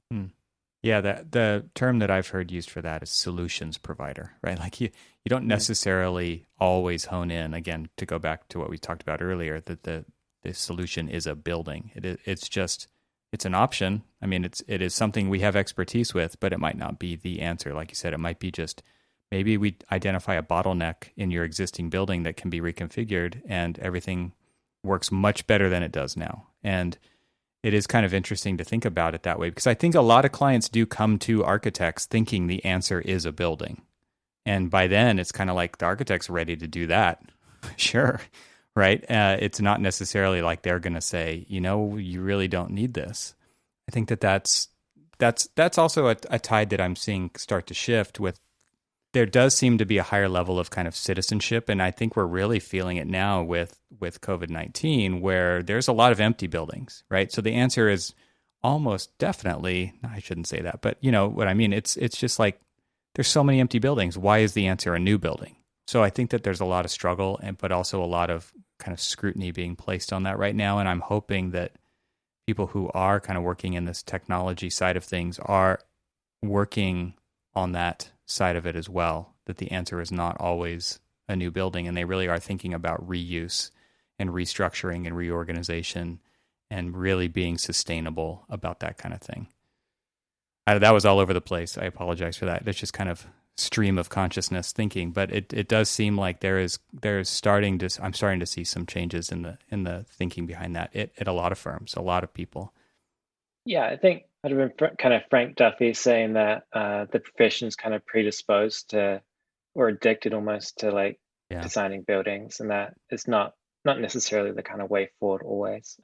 Yeah, the term that I've heard used for that is solutions provider, right? Like you don't necessarily always hone in, again, to go back to what we talked about earlier, that the solution is a building. It's an option. I mean, it is something we have expertise with, but it might not be the answer. Like you said, it might be just maybe we identify a bottleneck in your existing building that can be reconfigured and everything works much better than it does now. And it is kind of interesting to think about it that way, because I think a lot of clients do come to architects thinking the answer is a building. And by then it's kind of like the architect's ready to do that. Sure. Right. It's not necessarily like they're going to say, you really don't need this. I think that's also a tide that I'm seeing start to shift with. There does seem to be a higher level of kind of citizenship, and I think we're really feeling it now with COVID-19, where there's a lot of empty buildings, right? So the answer is almost definitely, I shouldn't say that, but you know what I mean? It's just like there's so many empty buildings. Why is the answer a new building? So I think that there's a lot of struggle, but also a lot of kind of scrutiny being placed on that right now, and I'm hoping that people who are kind of working in this technology side of things are working on that side of it as well, that the answer is not always a new building, and they really are thinking about reuse and restructuring and reorganization and really being sustainable about that kind of thing. That was all over the place. I apologize for that. It's just kind of stream of consciousness thinking, but it does seem like I'm starting to see some changes in the thinking behind that at a lot of firms, a lot of people.
Yeah, I think I'd have been kind of Frank Duffy saying that the profession's kind of predisposed to, or addicted almost to, like designing buildings, and that is not necessarily the kind of way forward always.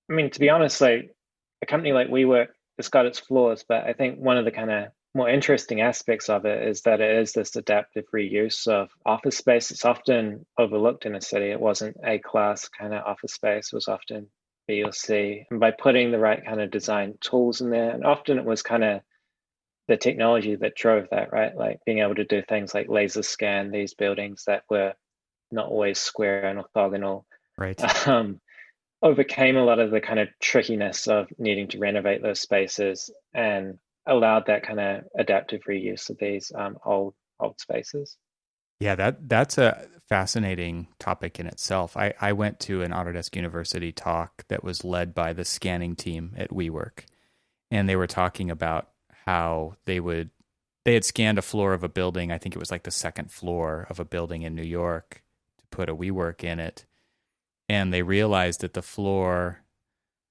I mean, to be honest, like a company like WeWork, it's got its flaws, but I think one of the kind of more interesting aspects of it is that it is this adaptive reuse of office space. It's often overlooked in a city. It wasn't A-class kind of office space. It was often B or C. And by putting the right kind of design tools in there, and often it was kind of the technology that drove that, right? Like being able to do things like laser scan these buildings that were not always square and orthogonal.
Right.
Overcame a lot of the kind of trickiness of needing to renovate those spaces and allowed that kind of adaptive reuse of these old spaces.
Yeah, that's a fascinating topic in itself. I went to an Autodesk University talk that was led by the scanning team at WeWork, and they were talking about how they had scanned a floor of a building. I think it was like the second floor of a building in New York to put a WeWork in it, and they realized that the floor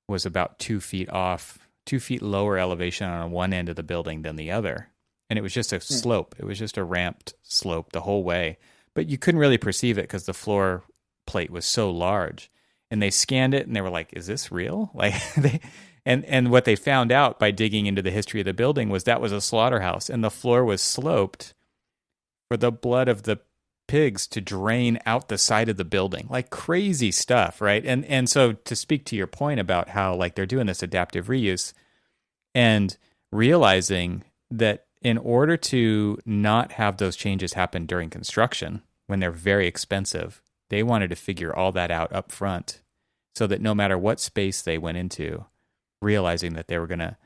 was about 2 feet off, 2 feet lower elevation on one end of the building than the other. And it was just a slope. It was just a ramped slope the whole way. But you couldn't really perceive it because the floor plate was so large. And they scanned it and they were like, is this real? And what they found out by digging into the history of the building was that was a slaughterhouse. And the floor was sloped for the blood of the pigs to drain out the side of the building. Like crazy stuff, right? And so to speak to your point about how like they're doing this adaptive reuse and realizing that in order to not have those changes happen during construction, when they're very expensive, they wanted to figure all that out up front so that no matter what space they went into, realizing that they were going to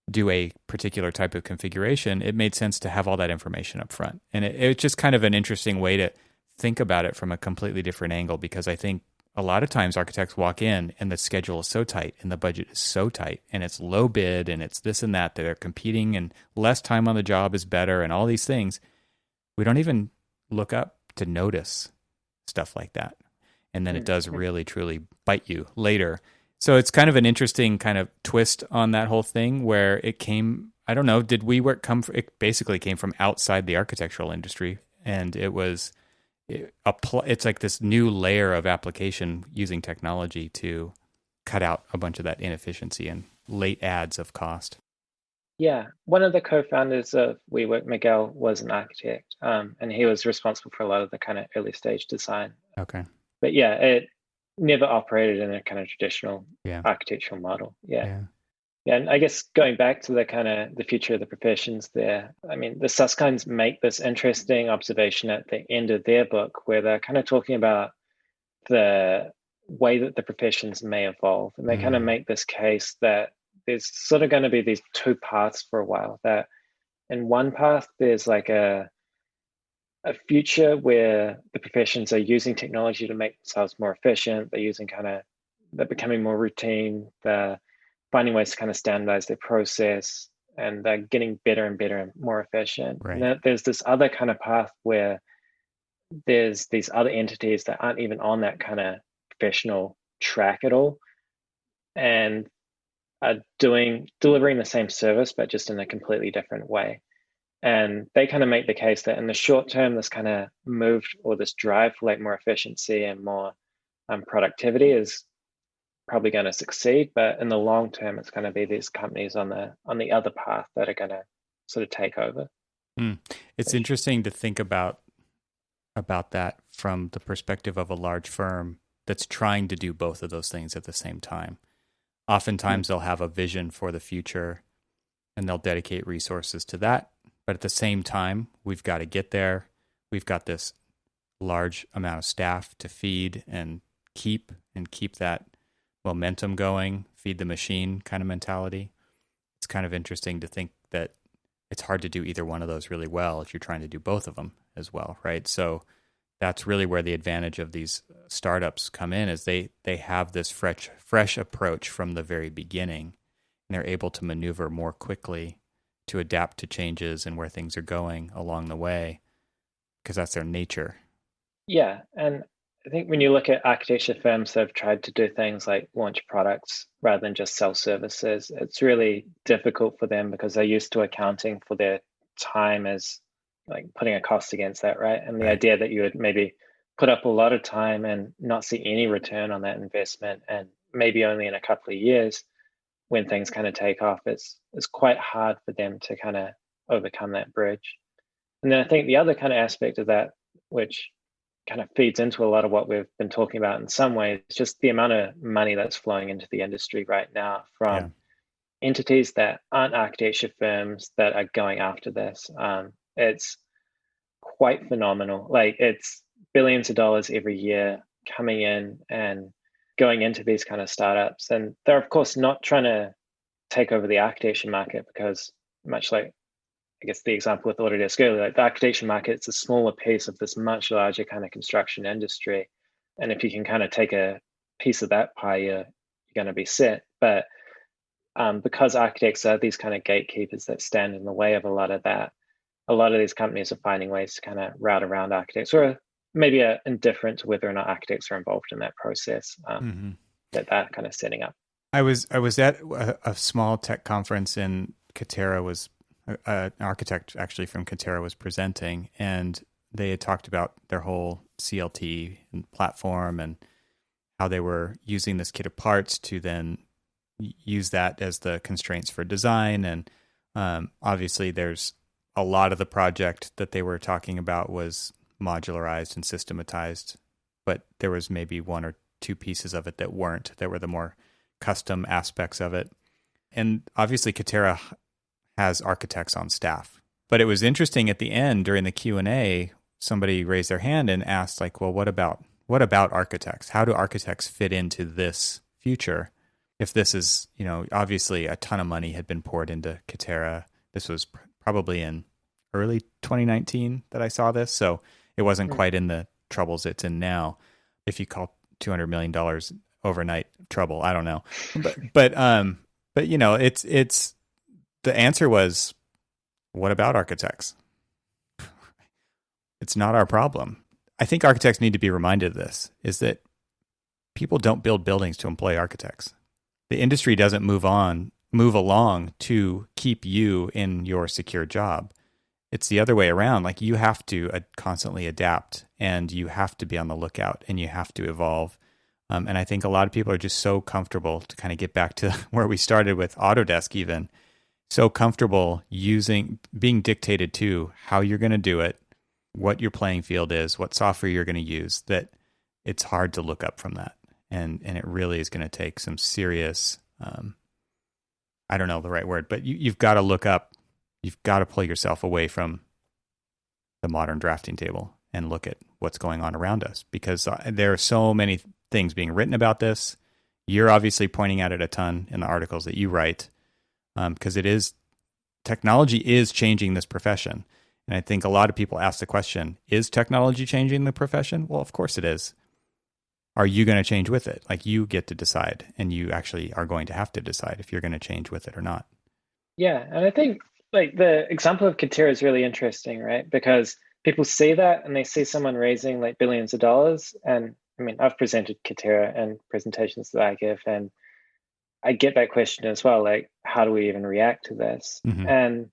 do a particular type of configuration, it made sense to have all that information up front. And it's just kind of an interesting way to think about it from a completely different angle, because I think a lot of times architects walk in and the schedule is so tight and the budget is so tight and it's low bid and it's this and that, they're competing and less time on the job is better and all these things. we don't even look up to notice stuff like that. And then it does really, truly bite you later. So it's kind of an interesting kind of twist on that whole thing where it came, I don't know, did WeWork come from, it basically came from outside the architectural industry. And it was, it's like this new layer of application using technology to cut out a bunch of that inefficiency and late adds of cost.
Yeah, one of the co-founders of WeWork, Miguel, was an architect, and he was responsible for a lot of the kind of early stage design.
Okay.
But yeah, it never operated in a kind of traditional
Yeah.
architectural model. Yeah.
Yeah.
Yeah, and I guess going back to the kind of the future of the professions there, I mean, the Suskind's make this interesting observation at the end of their book where they're kind of talking about the way that the professions may evolve. And they kind of make this case that there's sort of going to be these two paths for a while. That in one path, there's like a future where the professions are using technology to make themselves more efficient. They're becoming more routine. They're finding ways to kind of standardize their process, and they're getting better and better and more efficient.
Right.
And then there's this other kind of path where there's these other entities that aren't even on that kind of professional track at all, and are delivering the same service, but just in a completely different way. And they kind of make the case that in the short term, this kind of move or this drive for like more efficiency and more productivity is probably going to succeed, but in the long term, it's going to be these companies on the other path that are going to sort of take over.
It's interesting to think about that from the perspective of a large firm that's trying to do both of those things at the same time. Oftentimes, they'll have a vision for the future, and they'll dedicate resources to that. But at the same time, we've got to get there. We've got this large amount of staff to feed and keep that momentum going, feed the machine kind of mentality. It's kind of interesting to think that it's hard to do either one of those really well if you're trying to do both of them as well, right? So that's really where the advantage of these startups come in, is they have this fresh approach from the very beginning, and they're able to maneuver more quickly to adapt to changes and where things are going along the way, because that's their nature.
Yeah, and I think when you look at architecture firms that have tried to do things like launch products rather than just sell services, it's really difficult for them because they're used to accounting for their time as like putting a cost against that, right? And the idea that you would maybe put up a lot of time and not see any return on that investment, and maybe only in a couple of years when things kind of take off, it's quite hard for them to kind of overcome that bridge. And then I think the other kind of aspect of that, which kind of feeds into a lot of what we've been talking about in some ways, just the amount of money that's flowing into the industry right now from entities that aren't architecture firms that are going after this. It's quite phenomenal. Like, it's billions of dollars every year coming in and going into these kind of startups. And they're, of course, not trying to take over the architecture market, because much like, I guess, the example with Autodesk earlier, like the architecture market, it's a smaller piece of this much larger kind of construction industry. And if you can kind of take a piece of that pie, you're going to be set. But because architects are these kind of gatekeepers that stand in the way of a lot of that, a lot of these companies are finding ways to kind of route around architects, or maybe are indifferent to whether or not architects are involved in that process that they're kind of setting up.
I was at a small tech conference in Katera. Was an architect actually from Katera was presenting, and they had talked about their whole CLT and platform and how they were using this kit of parts to then use that as the constraints for design. And obviously there's a lot of the project that they were talking about was modularized and systematized, but there was maybe one or two pieces of it that weren't. There were the more custom aspects of it. And obviously Katera has architects on staff. But it was interesting at the end during the Q&A, somebody raised their hand and asked, like, well, what about architects? How do architects fit into this future? If this is, obviously a ton of money had been poured into Katera. This was probably in early 2019 that I saw this. So it wasn't quite in the troubles it's in now. If you call $200 million overnight trouble, I don't know. But it's the answer was, what about architects? It's not our problem. I think architects need to be reminded of this, is that people don't build buildings to employ architects. The industry doesn't move along to keep you in your secure job. It's the other way around. Like, you have to constantly adapt, and you have to be on the lookout, and you have to evolve. And I think a lot of people are just so comfortable, to kind of get back to where we started with Autodesk even, so comfortable being dictated to how you're going to do it, what your playing field is, what software you're going to use, that it's hard to look up from that. And it really is going to take some serious, I don't know the right word, but you've got to look up. You've got to pull yourself away from the modern drafting table and look at what's going on around us, because there are so many things being written about this. You're obviously pointing at it a ton in the articles that you write, because technology is changing this profession. And I think a lot of people ask the question, is technology changing the profession? Well, of course it is. Are you going to change with it? Like, you get to decide, and you actually are going to have to decide if you're going to change with it or not.
Yeah, and I think like the example of Katerra is really interesting, right? Because people see that and they see someone raising like billions of dollars. And I mean, I've presented Katerra in presentations that I give, and I get that question as well, like, how do we even react to this?
Mm-hmm.
And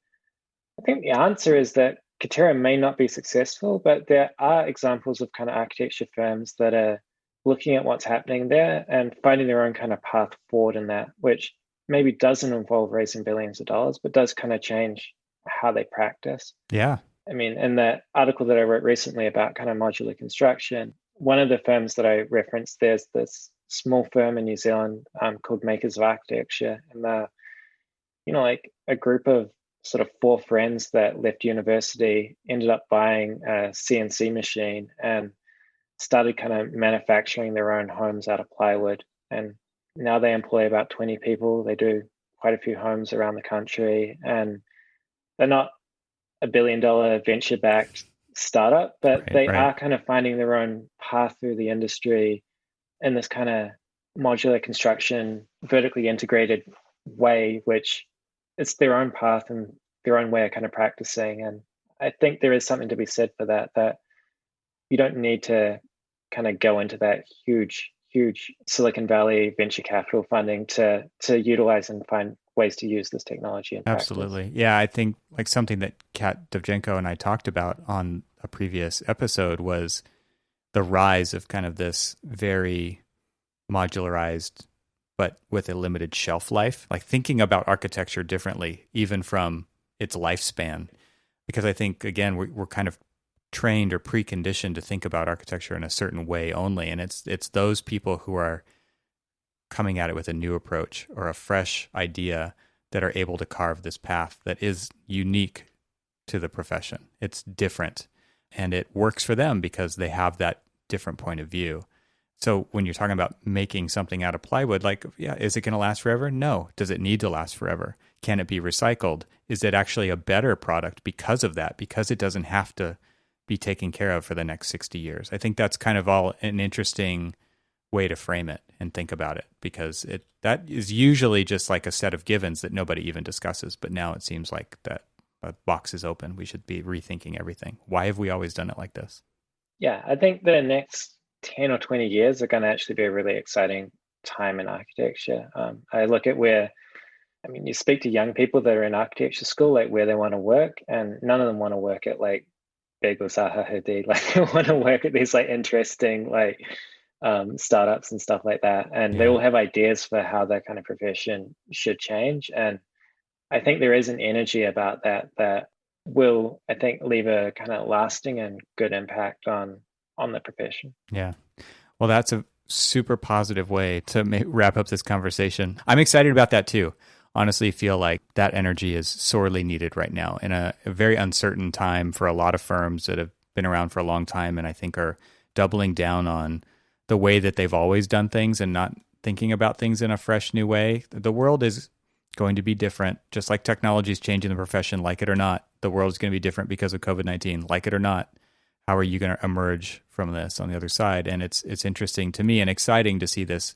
I think the answer is that Katerra may not be successful, but there are examples of kind of architecture firms that are looking at what's happening there and finding their own kind of path forward in that, which maybe doesn't involve raising billions of dollars, but does kind of change how they practice.
Yeah.
I mean, in that article that I wrote recently about kind of modular construction, one of the firms that I referenced, there's this small firm in New Zealand called Makers of Architecture. And they're, like a group of sort of 4 friends that left university, ended up buying a CNC machine and started kind of manufacturing their own homes out of plywood. And now they employ about 20 people. They do quite a few homes around the country, and they're not a $1 billion venture-backed startup, but they are kind of finding their own path through the industry in this kind of modular construction, vertically integrated way, which it's their own path and their own way of kind of practicing. And I think there is something to be said for that you don't need to kind of go into that huge Silicon Valley venture capital funding to utilize and find ways to use this technology in practice.
Absolutely. Yeah, I think like something that Kat Dovchenko and I talked about on a previous episode was the rise of kind of this very modularized, but with a limited shelf life, like thinking about architecture differently, even from its lifespan. Because I think, again, we're kind of trained or preconditioned to think about architecture in a certain way only. And it's those people who are coming at it with a new approach or a fresh idea that are able to carve this path that is unique to the profession. It's different, and it works for them because they have that different point of view. So when you're talking about making something out of plywood, like, yeah, is it going to last forever? No. Does it need to last forever? Can it be recycled? Is it actually a better product because of that? Because it doesn't have to be taken care of for the next 60 years. I think that's kind of all an interesting way to frame it and think about it, because that is usually just like a set of givens that nobody even discusses. But now it seems like that box is open. We should be rethinking everything. Why have we always done it like this?
Yeah, I think the next 10 or 20 years are going to actually be a really exciting time in architecture. I look at you speak to young people that are in architecture school, like where they want to work, and none of them want to work at like big or Zaha Hadid. Like, they want to work at these like interesting like startups and stuff like that. And they all have ideas for how that kind of profession should change. And I think there is an energy about that will, I think, leave a kind of lasting and good impact on the profession.
Yeah. Well, that's a super positive way to wrap up this conversation. I'm excited about that too. Honestly, feel like that energy is sorely needed right now in a very uncertain time for a lot of firms that have been around for a long time, and I think are doubling down on the way that they've always done things and not thinking about things in a fresh new way. The world is going to be different, just like technology is changing the profession, like it or not. The world is going to be different because of COVID-19, like it or not. How are you going to emerge from this on the other side? And it's interesting to me and exciting to see this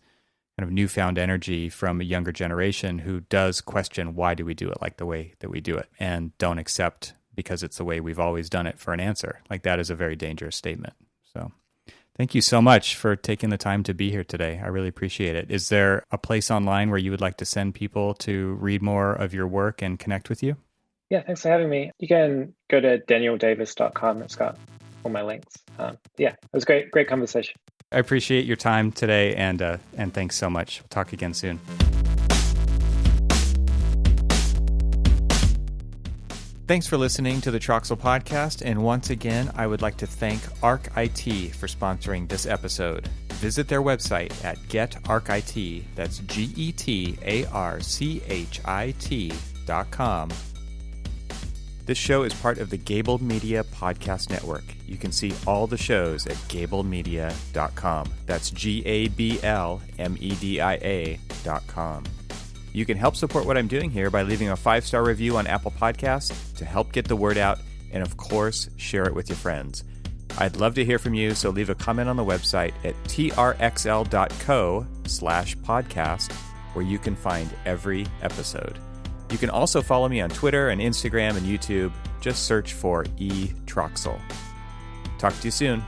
kind of newfound energy from a younger generation who does question, why do we do it like the way that we do it, and don't accept because it's the way we've always done it for an answer. Like, that is a very dangerous statement. So thank you so much for taking the time to be here today. I really appreciate it. Is there a place online where you would like to send people to read more of your work and connect with you?
Yeah, thanks for having me. You can go to danieldavis.com. It's got all my links. Yeah, it was great conversation.
I appreciate your time today, and thanks so much. We'll talk again soon. Thanks for listening to the Troxel Podcast, and once again, I would like to thank Arc IT for sponsoring this episode. Visit their website at getarchit, that's getarchit.com. This show is part of the Gable Media Podcast Network. You can see all the shows at gablemedia.com. That's GABLMEDIA.com. You can help support what I'm doing here by leaving a 5-star review on Apple Podcasts to help get the word out, and of course, share it with your friends. I'd love to hear from you, so leave a comment on the website at trxl.co/podcast, where you can find every episode. You can also follow me on Twitter and Instagram and YouTube. Just search for eTroxel. Talk to you soon.